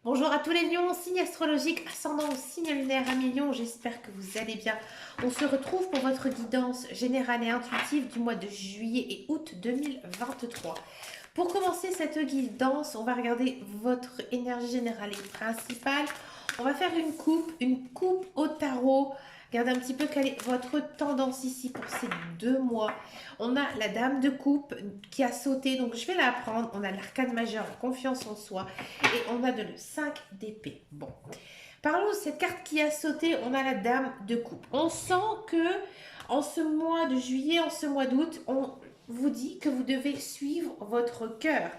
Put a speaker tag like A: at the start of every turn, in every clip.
A: Bonjour à tous les lions, signe astrologique, ascendant au signe lunaire à Lion, j'espère que vous allez bien. On se retrouve pour votre guidance générale et intuitive du mois de juillet et août 2023. Pour commencer cette guidance, on va regarder votre énergie générale et principale. On va faire une coupe au tarot. Regardez un petit peu quelle est votre tendance ici pour ces 2 mois. On a la dame de coupe qui a sauté, donc je vais la prendre. On a l'arcane majeur, la confiance en soi. Et on a le 5 d'épée. Bon. Parlons de cette carte qui a sauté. On a la dame de coupe. On sent que en ce mois de juillet, en ce mois d'août, on vous dit que vous devez suivre votre cœur.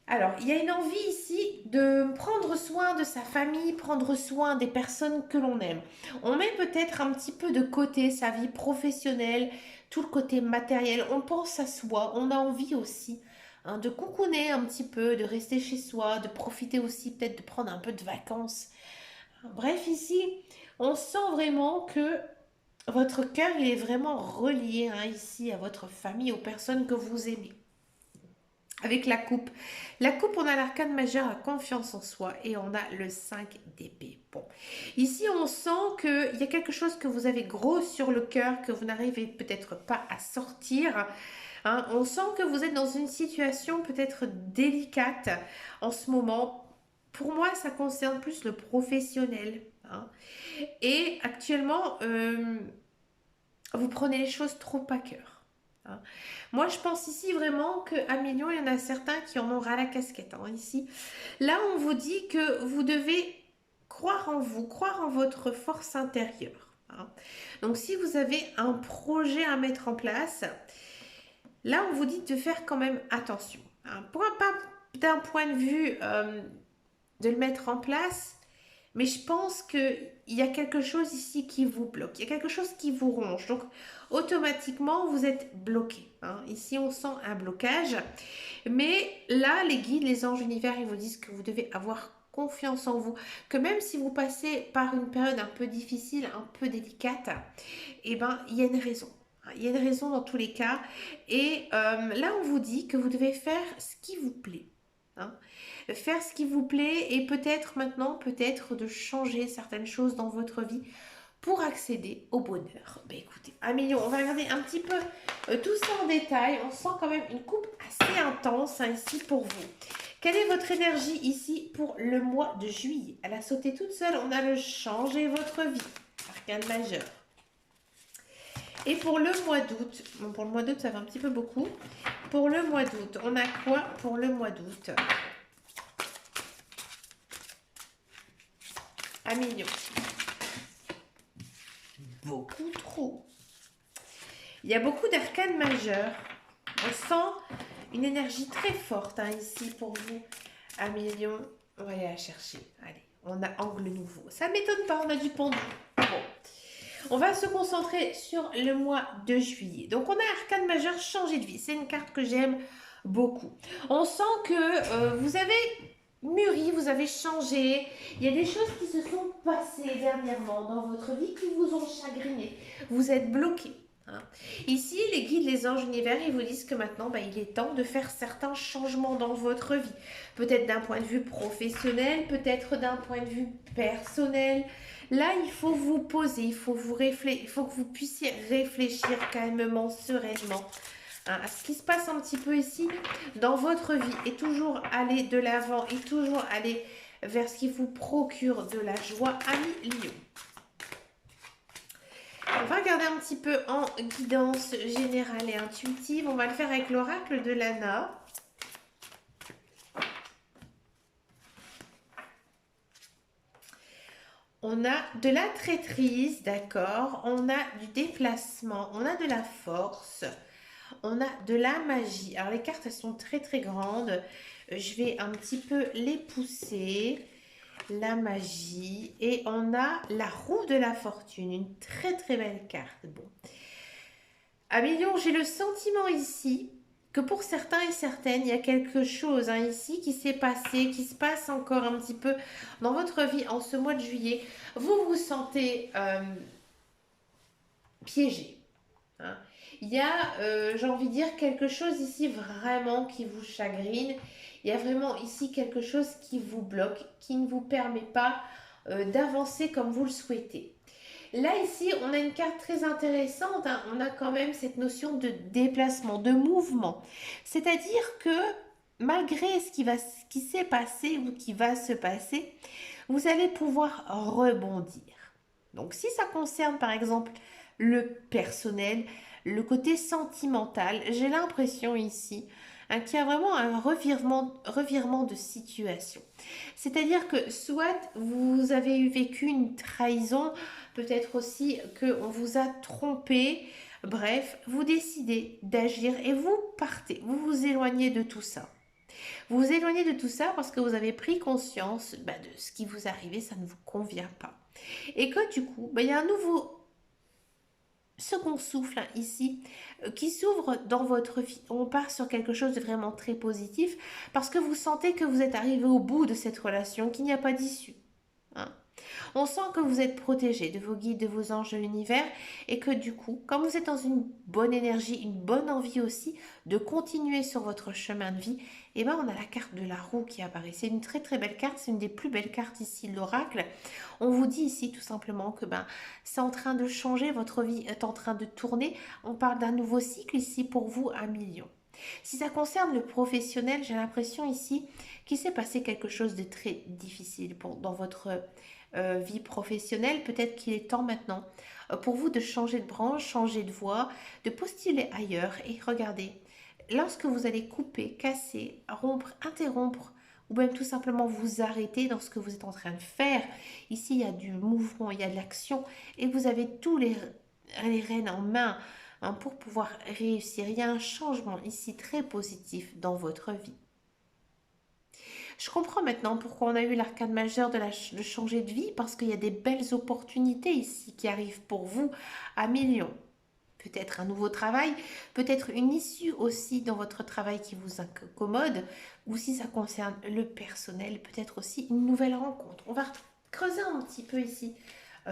A: Alors, il y a une envie ici de prendre soin de sa famille, prendre soin des personnes que l'on aime. On met peut-être un petit peu de côté sa vie professionnelle, tout le côté matériel. On pense à soi, on a envie aussi de coucouner un petit peu, de rester chez soi, de profiter aussi peut-être de prendre un peu de vacances. Bref, ici, on sent vraiment que votre cœur, il est vraiment relié ici à votre famille, aux personnes que vous aimez. Avec la coupe. La coupe, on a l'arcane majeur, la confiance en soi et on a le 5 d'épée. Bon. Ici, on sent qu'il y a quelque chose que vous avez gros sur le cœur, que vous n'arrivez peut-être pas à sortir. On sent que vous êtes dans une situation peut-être délicate en ce moment. Pour moi, ça concerne plus le professionnel. Et actuellement, vous prenez les choses trop à cœur. Moi, je pense ici vraiment qu'à Million, il y en a certains qui en ont ras la casquette. Ici, là, on vous dit que vous devez croire en vous, croire en votre force intérieure. Donc, si vous avez un projet à mettre en place, là, on vous dit de faire quand même attention. Pas d'un point de vue de le mettre en place, mais je pense qu'il y a quelque chose ici qui vous bloque. Il y a quelque chose qui vous ronge. Donc, automatiquement, vous êtes bloqué. Ici, on sent un blocage. Mais là, les guides, les anges univers, ils vous disent que vous devez avoir confiance en vous. Que même si vous passez par une période un peu difficile, un peu délicate, eh ben, il y a une raison. Il y a une raison dans tous les cas. Et là, on vous dit que vous devez faire ce qui vous plaît. Faire ce qui vous plaît et peut-être maintenant, peut-être de changer certaines choses dans votre vie pour accéder au bonheur. Ben écoutez, Amélie, on va regarder un petit peu tout ça en détail. On sent quand même une coupe assez intense ici pour vous. Quelle est votre énergie ici pour le mois de juillet? Elle a sauté toute seule, on a le changer votre vie. Arcane majeur. Et pour le mois d'août, bon, pour le mois d'août, ça va un petit peu beaucoup. Pour le mois d'août, on a quoi pour le mois d'août? Un million. Beaucoup trop. Il y a beaucoup d'arcanes majeurs. On sent une énergie très forte ici pour vous. Un million. On va aller la chercher. Allez, on a angle nouveau. Ça ne m'étonne pas, on a du pendu. Bon. On va se concentrer sur le mois de juillet. Donc, on a arcane majeur, changer de vie. C'est une carte que j'aime beaucoup. On sent que vous avez mûri, vous avez changé. Il y a des choses qui se sont passées dernièrement dans votre vie qui vous ont chagriné. Vous êtes bloqué. Ici, les guides, les anges univers, ils vous disent que maintenant, il est temps de faire certains changements dans votre vie. Peut-être d'un point de vue professionnel, peut-être d'un point de vue personnel. Là, il faut vous poser, il faut que vous puissiez réfléchir calmement, sereinement à ce qui se passe un petit peu ici dans votre vie et toujours aller de l'avant et toujours aller vers ce qui vous procure de la joie, ami Lion. On va regarder un petit peu en guidance générale et intuitive. On va le faire avec l'oracle de Lana. On a de la traîtrise, d'accord. On a du déplacement. On a de la force. On a de la magie. Alors les cartes, elles sont très très grandes. Je vais un petit peu les pousser. La magie. Et on a la roue de la fortune. Une très très belle carte. Bon. Amélion, j'ai le sentiment ici que pour certains et certaines, il y a quelque chose ici qui s'est passé, qui se passe encore un petit peu dans votre vie en ce mois de juillet. Vous vous sentez piégé. Il y a, j'ai envie de dire, quelque chose ici vraiment qui vous chagrine. Il Il y a vraiment ici quelque chose qui vous bloque, qui ne vous permet pas d'avancer comme vous le souhaitez. Là, ici, on a une carte très intéressante, hein. On a quand même cette notion de déplacement, de mouvement. C'est-à-dire que malgré ce qui s'est passé ou qui va se passer, vous allez pouvoir rebondir. Donc, si ça concerne par exemple le personnel, le côté sentimental, j'ai l'impression ici hein, qu'il y a vraiment un revirement de situation. C'est-à-dire que soit vous avez vécu une trahison, peut-être aussi qu'on vous a trompé, bref, vous décidez d'agir et vous partez, vous vous éloignez de tout ça. Vous vous éloignez de tout ça parce que vous avez pris conscience de ce qui vous arrivait, ça ne vous convient pas. Et que du coup, il y a un nouveau second souffle hein, ici qui s'ouvre dans votre vie. On part sur quelque chose de vraiment très positif parce que vous sentez que vous êtes arrivé au bout de cette relation, qu'il n'y a pas d'issue. Hein. On sent que vous êtes protégé de vos guides, de vos anges de l'univers et que du coup, comme vous êtes dans une bonne énergie, une bonne envie aussi de continuer sur votre chemin de vie, et ben on a la carte de la roue qui apparaît. C'est une très très belle carte, c'est une des plus belles cartes ici de l'oracle. On vous dit ici tout simplement que c'est en train de changer, votre vie est en train de tourner. On parle d'un nouveau cycle ici pour vous à million. Si ça concerne le professionnel, j'ai l'impression ici qu'il s'est passé quelque chose de très difficile dans votre vie professionnelle. Peut-être qu'il est temps maintenant pour vous de changer de branche, changer de voie, de postuler ailleurs. Et regardez, lorsque vous allez couper, casser, rompre, interrompre, ou même tout simplement vous arrêter dans ce que vous êtes en train de faire, ici il y a du mouvement, il y a de l'action, et vous avez tous les rênes en main hein, pour pouvoir réussir. Il y a un changement ici très positif dans votre vie. Je comprends maintenant pourquoi on a eu l'arcane majeur de changer de vie, parce qu'il y a des belles opportunités ici qui arrivent pour vous à millions. Peut-être un nouveau travail, peut-être une issue aussi dans votre travail qui vous incommode, ou si ça concerne le personnel, peut-être aussi une nouvelle rencontre. On va creuser un petit peu ici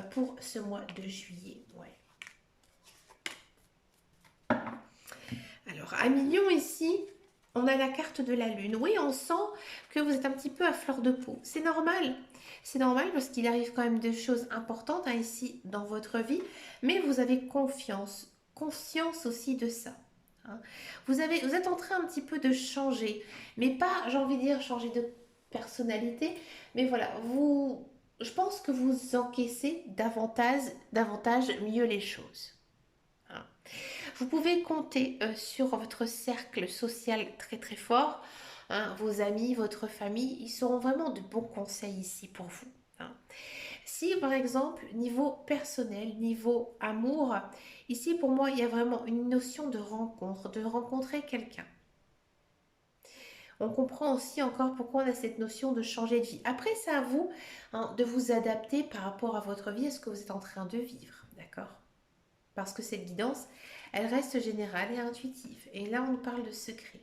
A: pour ce mois de juillet. Ouais. Alors, à millions ici, on a la carte de la lune. Oui, on sent que vous êtes un petit peu à fleur de peau. C'est normal. C'est normal parce qu'il arrive quand même des choses importantes hein, ici dans votre vie. Mais vous avez conscience aussi de ça. Hein. Vous êtes en train un petit peu de changer. Mais pas, j'ai envie de dire, changer de personnalité. Mais voilà, je pense que vous encaissez davantage mieux les choses. Hein. Vous pouvez compter sur votre cercle social très très fort. Hein, vos amis, votre famille, ils seront vraiment de bons conseils ici pour vous. Hein. Si par exemple, niveau personnel, niveau amour, ici pour moi, il y a vraiment une notion de rencontre, de rencontrer quelqu'un. On comprend aussi encore pourquoi on a cette notion de changer de vie. Après, c'est à vous hein, de vous adapter par rapport à votre vie, à ce que vous êtes en train de vivre. D'accord ? Parce que cette guidance, elle reste générale et intuitive. Et là, on nous parle de secret.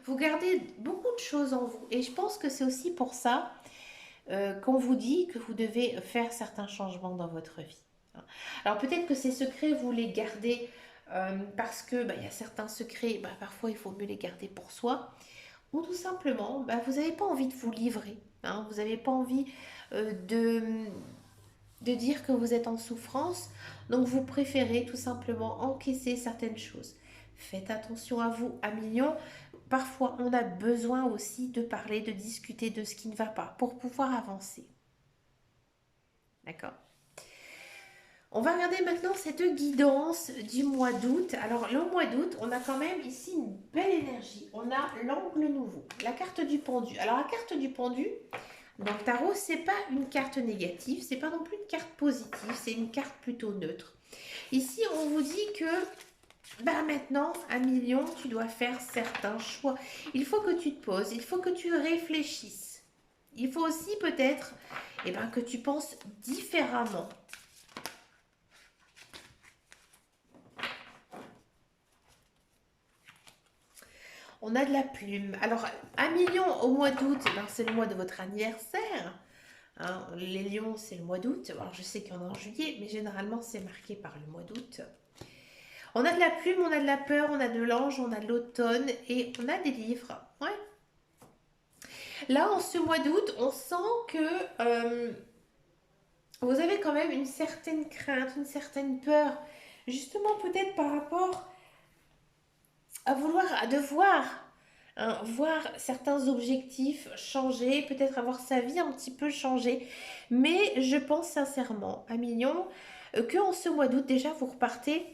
A: Vous gardez beaucoup de choses en vous. Et je pense que c'est aussi pour ça qu'on vous dit que vous devez faire certains changements dans votre vie. Alors peut-être que ces secrets, vous les gardez parce que y a certains secrets, parfois il faut mieux les garder pour soi. Ou tout simplement, vous n'avez pas envie de vous livrer. Hein, vous n'avez pas envie de dire que vous êtes en souffrance, donc vous préférez tout simplement encaisser certaines choses. Faites attention à vous, à millions. Parfois, on a besoin aussi de parler, de discuter de ce qui ne va pas pour pouvoir avancer. D'accord ? On va regarder maintenant cette guidance du mois d'août. Alors, le mois d'août, on a quand même ici une belle énergie. On a l'angle nouveau, la carte du pendu. Alors, la carte du pendu, dans le tarot, c'est pas une carte négative, c'est pas non plus une carte positive, c'est une carte plutôt neutre. Ici, on vous dit que maintenant, à million, tu dois faire certains choix. Il faut que tu te poses, il faut que tu réfléchisses. Il faut aussi peut-être que tu penses différemment. On a de la plume. Alors, à million au mois d'août, c'est le mois de votre anniversaire. Hein, les lions, c'est le mois d'août. Alors, je sais qu'il y en a en juillet, mais généralement, c'est marqué par le mois d'août. On a de la plume, on a de la peur, on a de l'ange, on a de l'automne et on a des livres. Ouais. Là, en ce mois d'août, on sent que vous avez quand même une certaine crainte, une certaine peur, justement peut-être par rapport à vouloir, à devoir voir certains objectifs changer, peut-être avoir sa vie un petit peu changée. Mais je pense sincèrement, à Mignon, que en ce mois d'août, déjà, vous repartez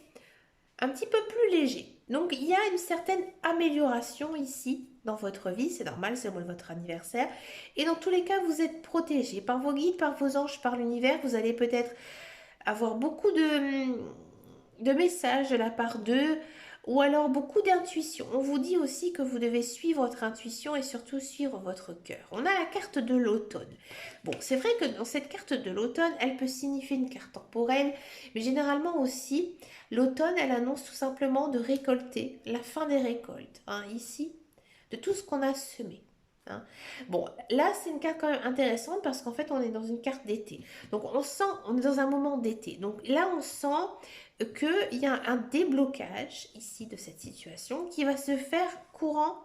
A: un petit peu plus léger. Donc, il y a une certaine amélioration ici dans votre vie. C'est normal, c'est le mois de votre anniversaire. Et dans tous les cas, vous êtes protégé par vos guides, par vos anges, par l'univers. Vous allez peut-être avoir beaucoup de messages de la part d'eux ou alors beaucoup d'intuition. On vous dit aussi que vous devez suivre votre intuition et surtout suivre votre cœur. On a la carte de l'automne. Bon, c'est vrai que dans cette carte de l'automne, elle peut signifier une carte temporelle, mais généralement aussi, l'automne, elle annonce tout simplement de récolter, la fin des récoltes, hein, ici, de tout ce qu'on a semé. Hein. Bon, là, c'est une carte quand même intéressante parce qu'en fait, on est dans une carte d'été. Donc, on sent, on est dans un moment d'été. Donc là, on sent qu'il y a un déblocage ici de cette situation qui va se faire courant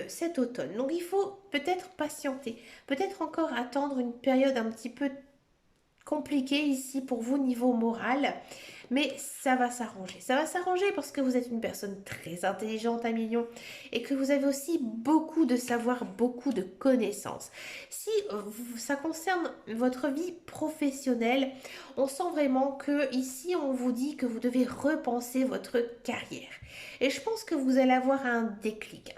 A: cet automne. Donc, il faut peut-être patienter, peut-être encore attendre une période un petit peu compliqué ici pour vous niveau moral, mais ça va s'arranger. Ça va s'arranger parce que vous êtes une personne très intelligente à millions et que vous avez aussi beaucoup de savoir, beaucoup de connaissances. Si ça concerne votre vie professionnelle, on sent vraiment que ici on vous dit que vous devez repenser votre carrière. Et je pense que vous allez avoir un déclic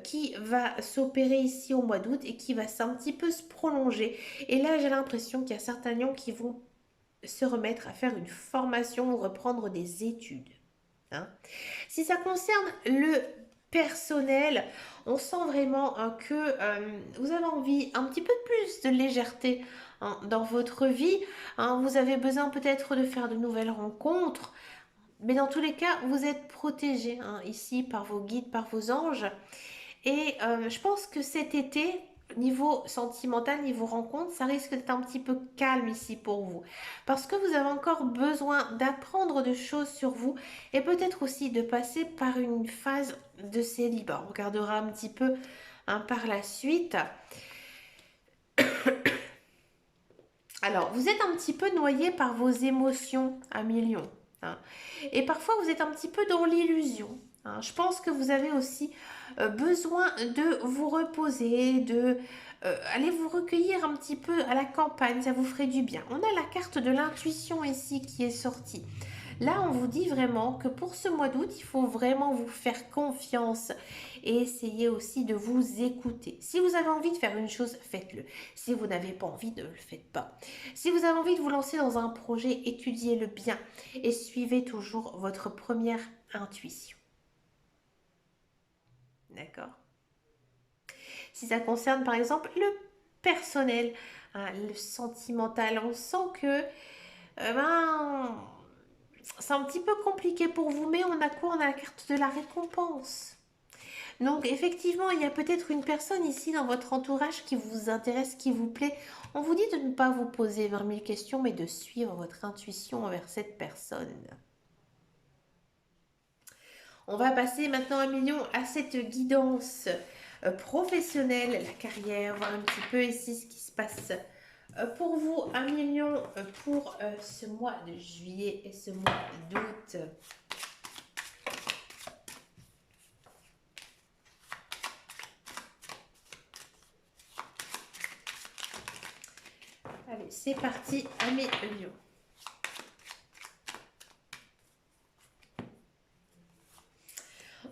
A: qui va s'opérer ici au mois d'août et qui va un petit peu se prolonger. Et là, j'ai l'impression qu'il y a certains lions qui vont se remettre à faire une formation ou reprendre des études. Hein. Si ça concerne le personnel, on sent vraiment que vous avez envie un petit peu plus de légèreté hein, dans votre vie. Hein. Vous avez besoin peut-être de faire de nouvelles rencontres. Mais dans tous les cas, vous êtes protégé hein, ici par vos guides, par vos anges. Et je pense que cet été, niveau sentimental, niveau rencontre, ça risque d'être un petit peu calme ici pour vous. Parce que vous avez encore besoin d'apprendre des choses sur vous et peut-être aussi de passer par une phase de célibat. On regardera un petit peu hein, par la suite. Alors, vous êtes un petit peu noyé par vos émotions à millions. Hein. Et parfois, vous êtes un petit peu dans l'illusion. Hein. Je pense que vous avez aussi besoin de vous reposer, de aller vous recueillir un petit peu à la campagne, ça vous ferait du bien. On a la carte de l'intuition ici qui est sortie. Là, on vous dit vraiment que pour ce mois d'août, il faut vraiment vous faire confiance et essayer aussi de vous écouter. Si vous avez envie de faire une chose, faites-le. Si vous n'avez pas envie, ne le faites pas. Si vous avez envie de vous lancer dans un projet, étudiez-le bien et suivez toujours votre première intuition. D'accord? Si ça concerne par exemple le personnel, hein, le sentimental, on sent que c'est un petit peu compliqué pour vous, mais on a quoi? On a la carte de la récompense. Donc effectivement, il y a peut-être une personne ici dans votre entourage qui vous intéresse, qui vous plaît. On vous dit de ne pas vous poser 20 000 questions, mais de suivre votre intuition envers cette personne. On va passer maintenant un million à cette guidance professionnelle, la carrière, voir un petit peu ici ce qui se passe pour vous. Un million pour ce mois de juillet et ce mois d'août. Allez, c'est parti, à mes lions.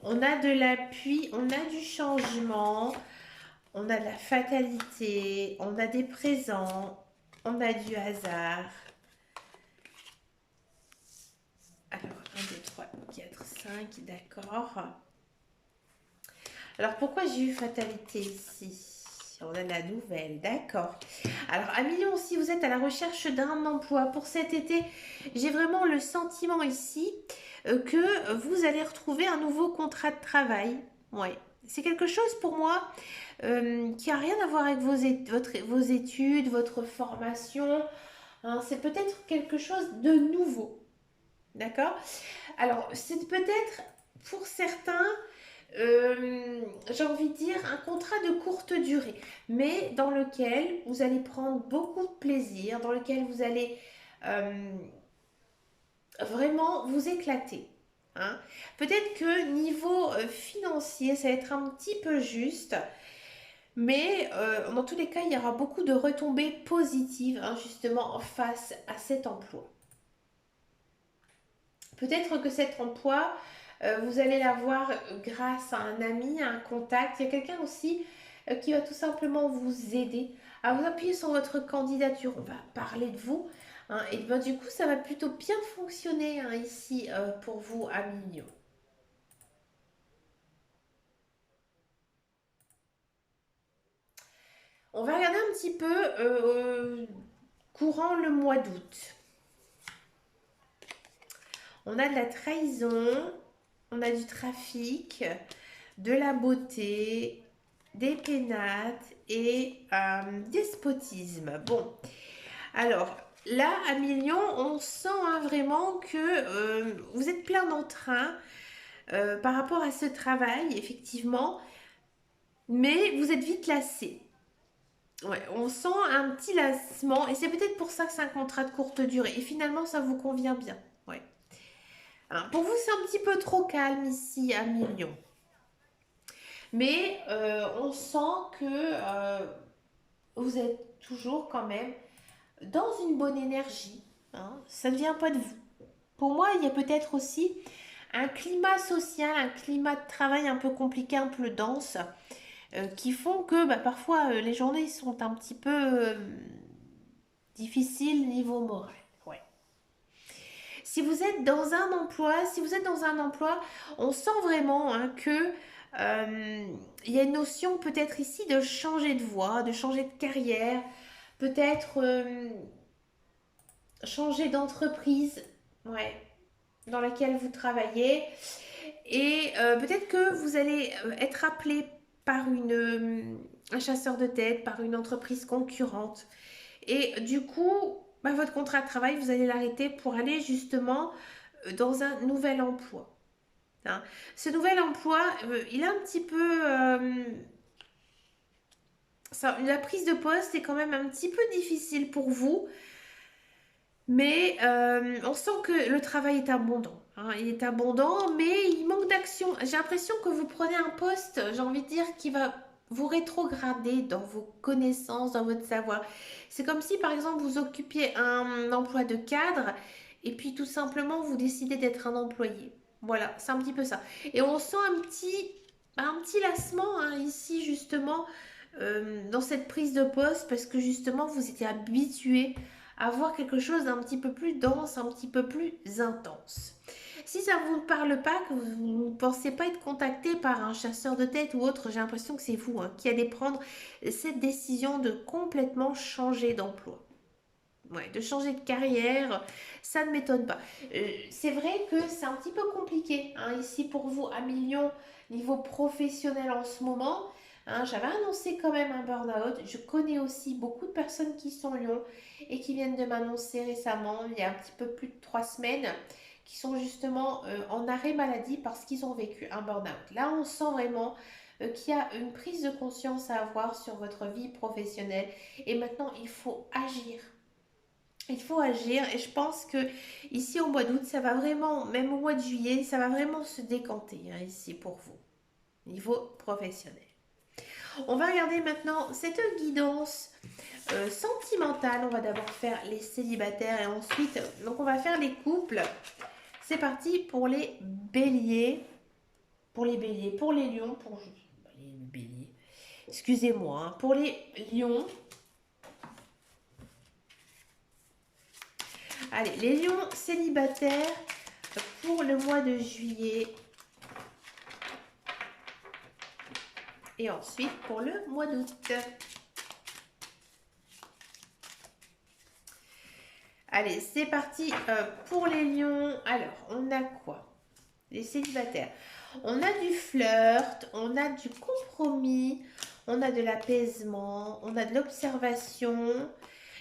A: On a de l'appui, on a du changement, on a de la fatalité, on a des présents, on a du hasard. Alors, 1, 2, 3, 4, 5, d'accord. Alors, pourquoi j'ai eu fatalité ici? On a la nouvelle, d'accord. Alors, à million, si vous êtes à la recherche d'un emploi pour cet été, j'ai vraiment le sentiment ici que vous allez retrouver un nouveau contrat de travail. Ouais. C'est quelque chose pour moi qui n'a rien à voir avec vos études, votre formation. Hein, c'est peut-être quelque chose de nouveau. D'accord? Alors, c'est peut-être pour certains, j'ai envie de dire, un contrat de courte durée, mais dans lequel vous allez prendre beaucoup de plaisir, dans lequel vous allez euh, vraiment vous éclater. Hein. Peut-être que niveau financier, ça va être un petit peu juste, mais dans tous les cas, il y aura beaucoup de retombées positives, hein, justement, face à cet emploi. Peut-être que cet emploi, vous allez l'avoir grâce à un ami, à un contact. Il y a quelqu'un aussi qui va tout simplement vous aider à vous appuyer sur votre candidature. On va parler de vous. Hein, et ben, du coup, ça va plutôt bien fonctionner hein, ici pour vous, Amilio. On va regarder un petit peu courant le mois d'août. On a de la trahison, on a du trafic, de la beauté, des pénates et despotisme. Bon, alors là, à Million, on sent hein, vraiment que vous êtes plein d'entrain par rapport à ce travail, effectivement, mais vous êtes vite lassé. Ouais, on sent un petit lassement et c'est peut-être pour ça que c'est un contrat de courte durée. Et finalement, ça vous convient bien. Ouais. Hein, pour vous, c'est un petit peu trop calme ici à Million. Mais on sent que vous êtes toujours quand même dans une bonne énergie. Hein. Ça ne vient pas de vous. Pour moi, il y a peut-être aussi un climat social, un climat de travail un peu compliqué, un peu dense, qui font que bah, parfois les journées sont un petit peu difficiles niveau moral. Ouais. Si vous êtes dans un emploi, si vous êtes dans un emploi, on sent vraiment hein, que il y a une notion peut-être ici de changer de voie, de changer de carrière, peut-être changer d'entreprise, ouais, dans laquelle vous travaillez. Et peut-être que vous allez être appelé par un chasseur de tête, par une entreprise concurrente. Et du coup, bah, votre contrat de travail, vous allez l'arrêter pour aller justement dans un nouvel emploi. Hein. Ce nouvel emploi, il est un petit peu... la prise de poste est quand même un petit peu difficile pour vous, mais on sent que le travail est abondant. Hein. Il est abondant, mais il manque d'action. J'ai l'impression que vous prenez un poste, j'ai envie de dire, qui va vous rétrograder dans vos connaissances, dans votre savoir. C'est comme si, par exemple, vous occupiez un emploi de cadre et puis tout simplement vous décidez d'être un employé. Voilà, c'est un petit peu ça. Et on sent un petit lassement hein, ici, justement, dans cette prise de poste parce que justement, vous étiez habitué avoir quelque chose d'un petit peu plus dense, un petit peu plus intense. Si ça ne vous parle pas, que vous ne pensez pas être contacté par un chasseur de tête ou autre, j'ai l'impression que c'est vous hein, qui allez prendre cette décision de complètement changer d'emploi. Ouais, de changer de carrière, ça ne m'étonne pas. C'est vrai que c'est un petit peu compliqué hein, ici pour vous à Million, niveau professionnel en ce moment. Hein, j'avais annoncé quand même un burn-out. Je connais aussi beaucoup de personnes qui sont Lyon et qui viennent de m'annoncer récemment, il y a un petit peu plus de 3 semaines, qui sont justement en arrêt maladie parce qu'ils ont vécu un burn-out. Là, on sent vraiment qu'il y a une prise de conscience à avoir sur votre vie professionnelle et maintenant il faut agir. Il faut agir et je pense que ici au mois d'août, ça va vraiment, même au mois de juillet, ça va vraiment se décanter hein, ici pour vous, niveau professionnel. On va regarder maintenant cette guidance sentimentale. On va d'abord faire les célibataires et ensuite, donc on va faire les couples. C'est parti pour les béliers, pour les lions, pour les béliers. Excusez-moi, hein, pour les lions. Allez, les lions célibataires pour le mois de juillet. Et ensuite pour le mois d'août. Allez, c'est parti pour les lions. Alors, on a quoi? Les célibataires. On a du flirt, on a du compromis, on a de l'apaisement, on a de l'observation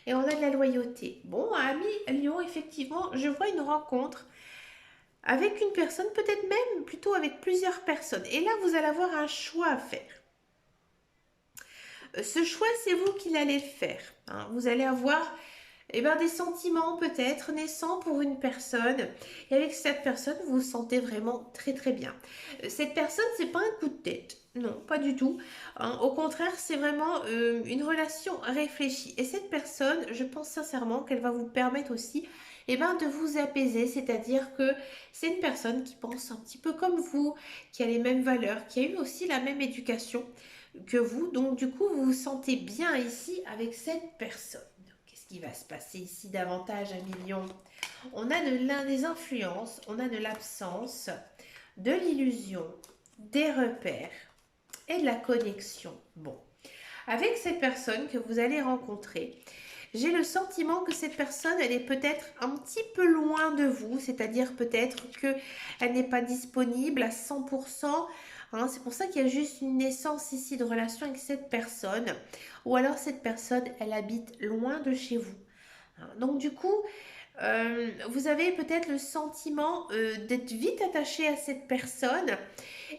A: et on a de la loyauté. Bon, ami Lion, effectivement, je vois une rencontre. avec une personne, peut-être même plutôt avec plusieurs personnes. Et là, vous allez avoir un choix à faire. Ce choix, c'est vous qui l'allez le faire. Hein. Vous allez avoir des sentiments peut-être naissants pour une personne. Et avec cette personne, vous vous sentez vraiment très très bien. Cette personne, c'est pas un coup de tête. Non, pas du tout. Hein. Au contraire, c'est vraiment une relation réfléchie. Et cette personne, je pense sincèrement qu'elle va vous permettre aussi de vous apaiser. C'est-à-dire que c'est une personne qui pense un petit peu comme vous, qui a les mêmes valeurs, qui a eu aussi la même éducation que vous. Donc du coup, vous vous sentez bien ici avec cette personne. Qu'est-ce qui va se passer ici davantage à million? On a de l'un des influences, on a de l'absence, de l'illusion, des repères et de la connexion. Bon, avec cette personne que vous allez rencontrer, j'ai le sentiment que cette personne, elle est peut-être un petit peu loin de vous, c'est-à-dire peut-être qu'elle n'est pas disponible à 100%. Hein, c'est pour ça qu'il y a juste une naissance ici de relation avec cette personne. Ou alors cette personne, elle habite loin de chez vous. Hein, donc du coup, vous avez peut-être le sentiment d'être vite attaché à cette personne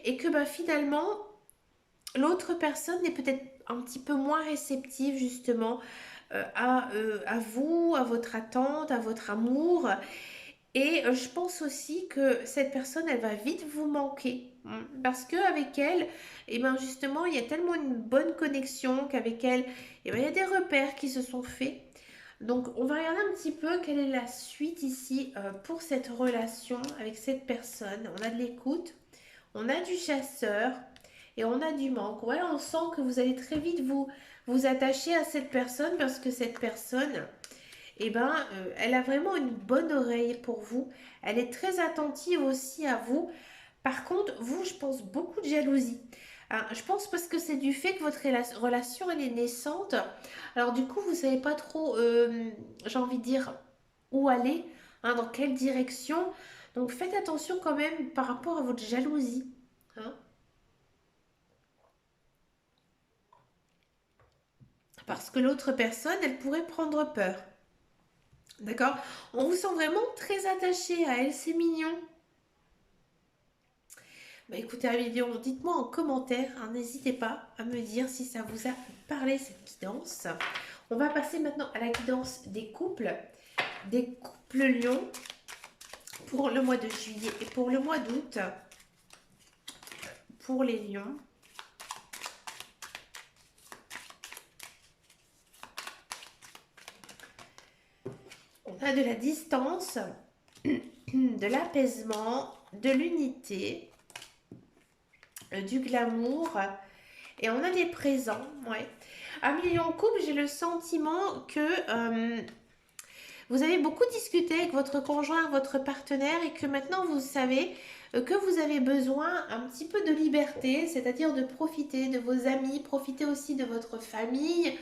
A: et que finalement, l'autre personne est peut-être un petit peu moins réceptive justement à vous, à votre attente, à votre amour. Et je pense aussi que cette personne, elle va vite vous manquer. Hein. Parce qu'avec elle, justement, il y a tellement une bonne connexion qu'avec elle, il y a des repères qui se sont faits. Donc, on va regarder un petit peu quelle est la suite ici pour cette relation avec cette personne. On a de l'écoute, on a du chasseur et on a du manque. Voilà, on sent que vous allez très vite vous attacher à cette personne parce que cette personne, elle a vraiment une bonne oreille pour vous. Elle est très attentive aussi à vous. Par contre, vous, je pense beaucoup de jalousie. Hein, je pense parce que c'est du fait que votre relation, elle est naissante. Alors du coup, vous ne savez pas trop, j'ai envie de dire, où aller, hein, dans quelle direction. Donc faites attention quand même par rapport à votre jalousie. Hein, parce que l'autre personne, elle pourrait prendre peur. D'accord? On vous sent vraiment très attaché à elle, c'est mignon. Écoutez, Amélion, dites-moi en commentaire, hein, n'hésitez pas à me dire si ça vous a parlé cette guidance. On va passer maintenant à la guidance des couples lions pour le mois de juillet et pour le mois d'août. Pour les lions. On a de la distance, de l'apaisement, de l'unité, du glamour et on a des présents. Ouais. Amélie en couple, j'ai le sentiment que vous avez beaucoup discuté avec votre conjoint, votre partenaire et que maintenant vous savez que vous avez besoin un petit peu de liberté, c'est-à-dire de profiter de vos amis, profiter aussi de votre famille,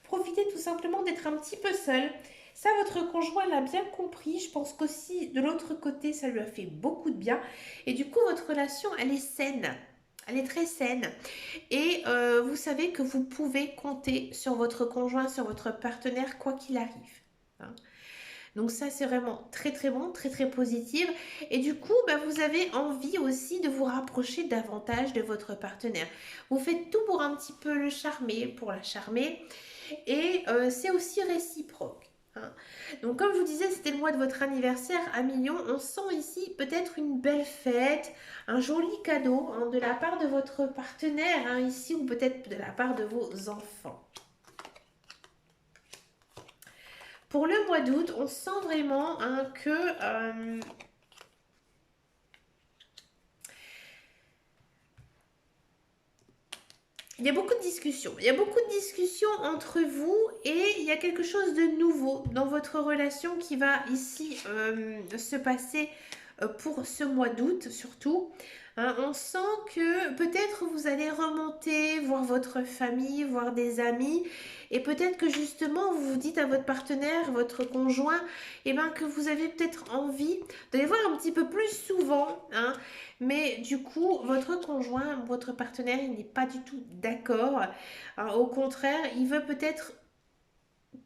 A: profiter tout simplement d'être un petit peu seul. Ça, votre conjoint l'a bien compris. Je pense qu'aussi, de l'autre côté, ça lui a fait beaucoup de bien. Et du coup, votre relation, elle est saine. Elle est très saine. Et vous savez que vous pouvez compter sur votre conjoint, sur votre partenaire, quoi qu'il arrive. Hein. Donc ça, c'est vraiment très très bon, très très positif. Et du coup, vous avez envie aussi de vous rapprocher davantage de votre partenaire. Vous faites tout pour un petit peu le charmer, pour la charmer. Et c'est aussi réciproque. Hein. Donc comme je vous disais, c'était le mois de votre anniversaire à Million. On sent ici peut-être une belle fête, un joli cadeau hein, de la part de votre partenaire hein, ici ou peut-être de la part de vos enfants. Pour le mois d'août, on sent vraiment hein, que il y a beaucoup de discussions. Il y a beaucoup de discussions entre vous et il y a quelque chose de nouveau dans votre relation qui va ici se passer pour ce mois d'août surtout. Hein, on sent que peut-être vous allez remonter, voir votre famille, voir des amis et peut-être que justement vous vous dites à votre partenaire, votre conjoint, que vous avez peut-être envie de les voir un petit peu plus souvent. Hein, mais du coup, votre conjoint, votre partenaire, il n'est pas du tout d'accord. Au contraire, il veut peut-être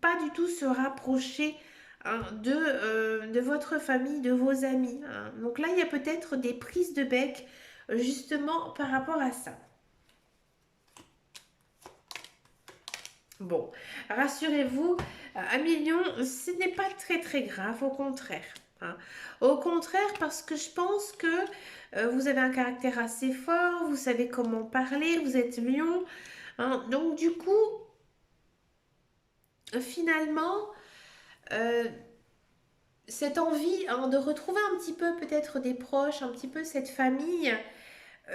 A: pas du tout se rapprocher hein, de votre famille, de vos amis, hein. Donc là, il y a peut-être des prises de bec justement par rapport à ça. Bon, rassurez-vous, un million, ce n'est pas très très grave, au contraire, hein. Au contraire, parce que je pense que vous avez un caractère assez fort, vous savez comment parler, vous êtes lion, hein. Donc du coup, finalement, euh, cette envie, hein, de retrouver un petit peu peut-être des proches, un petit peu cette famille,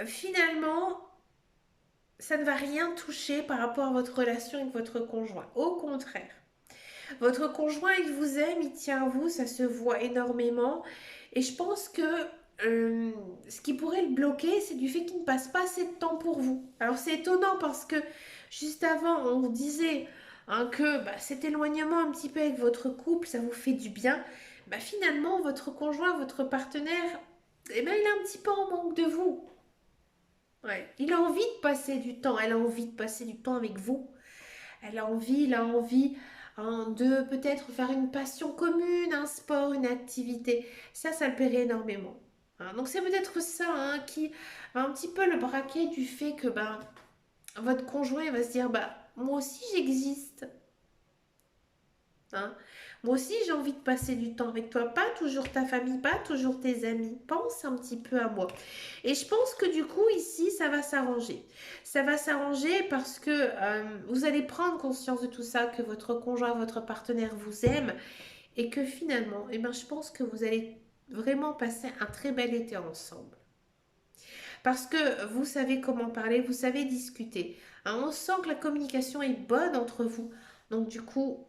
A: finalement, ça ne va rien toucher par rapport à votre relation avec votre conjoint. Au contraire. Votre conjoint, il vous aime, il tient à vous, ça se voit énormément. Et je pense que ce qui pourrait le bloquer, c'est du fait qu'il ne passe pas assez de temps pour vous. Alors c'est étonnant parce que juste avant, on vous disait, hein, que bah, cet éloignement un petit peu avec votre couple, ça vous fait du bien. Bah, finalement, votre conjoint, votre partenaire, eh ben, il est un petit peu en manque de vous. Ouais. Il a envie de passer du temps, elle a envie de passer du temps avec vous. Il a envie, hein, de peut-être faire une passion commune, un sport, une activité. Ça le plairait énormément, hein. Donc c'est peut-être ça, hein, qui va un petit peu le braquer du fait que ben, votre conjoint il va se dire, bah, moi aussi j'existe, hein. Moi aussi j'ai envie de passer du temps avec toi, pas toujours ta famille, pas toujours tes amis. Pense un petit peu à moi. Et je pense que du coup ici ça va s'arranger. Ça va s'arranger parce que vous allez prendre conscience de tout ça, que votre conjoint, votre partenaire vous aime et que finalement, eh ben, je pense que vous allez vraiment passer un très bel été ensemble. Parce que vous savez comment parler, vous savez discuter, hein. On sent que la communication est bonne entre vous. Donc du coup,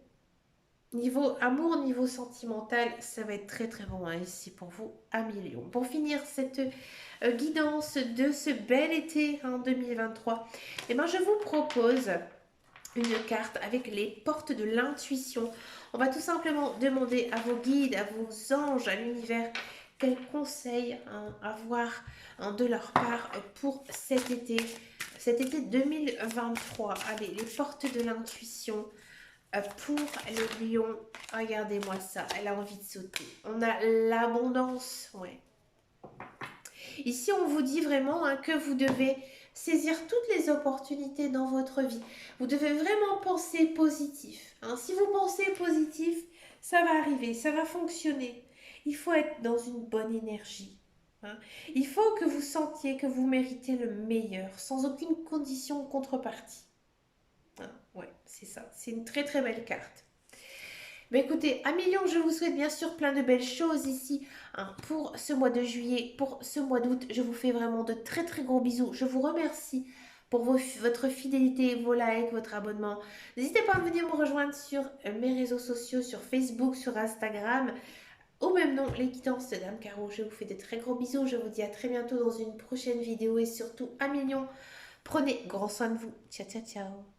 A: niveau amour, niveau sentimental, ça va être très très bon, hein, ici pour vous, à million. Pour finir cette guidance de ce bel été en 2023, eh ben, je vous propose une carte avec les portes de l'intuition. On va tout simplement demander à vos guides, à vos anges, à l'univers, quels conseils, hein, avoir, hein, de leur part pour cet été 2023. Allez, les portes de l'intuition. Pour les lions, regardez-moi ça, elle a envie de sauter. On a l'abondance, ouais. Ici, on vous dit vraiment, hein, que vous devez saisir toutes les opportunités dans votre vie. Vous devez vraiment penser positif, hein. Si vous pensez positif, ça va arriver, ça va fonctionner. Il faut être dans une bonne énergie, hein. Il faut que vous sentiez que vous méritez le meilleur, sans aucune condition ou contrepartie, hein. Ouais, c'est ça. C'est une très très belle carte. Mais écoutez, à millions, je vous souhaite bien sûr plein de belles choses ici, hein, pour ce mois de juillet, pour ce mois d'août. Je vous fais vraiment de très très gros bisous. Je vous remercie pour votre fidélité, vos likes, votre abonnement. N'hésitez pas à venir me rejoindre sur mes réseaux sociaux, sur Facebook, sur Instagram, au même nom, les guidances de Dame Caro. Je vous fais de très gros bisous. Je vous dis à très bientôt dans une prochaine vidéo et surtout à millions. Prenez grand soin de vous. Ciao, ciao, ciao.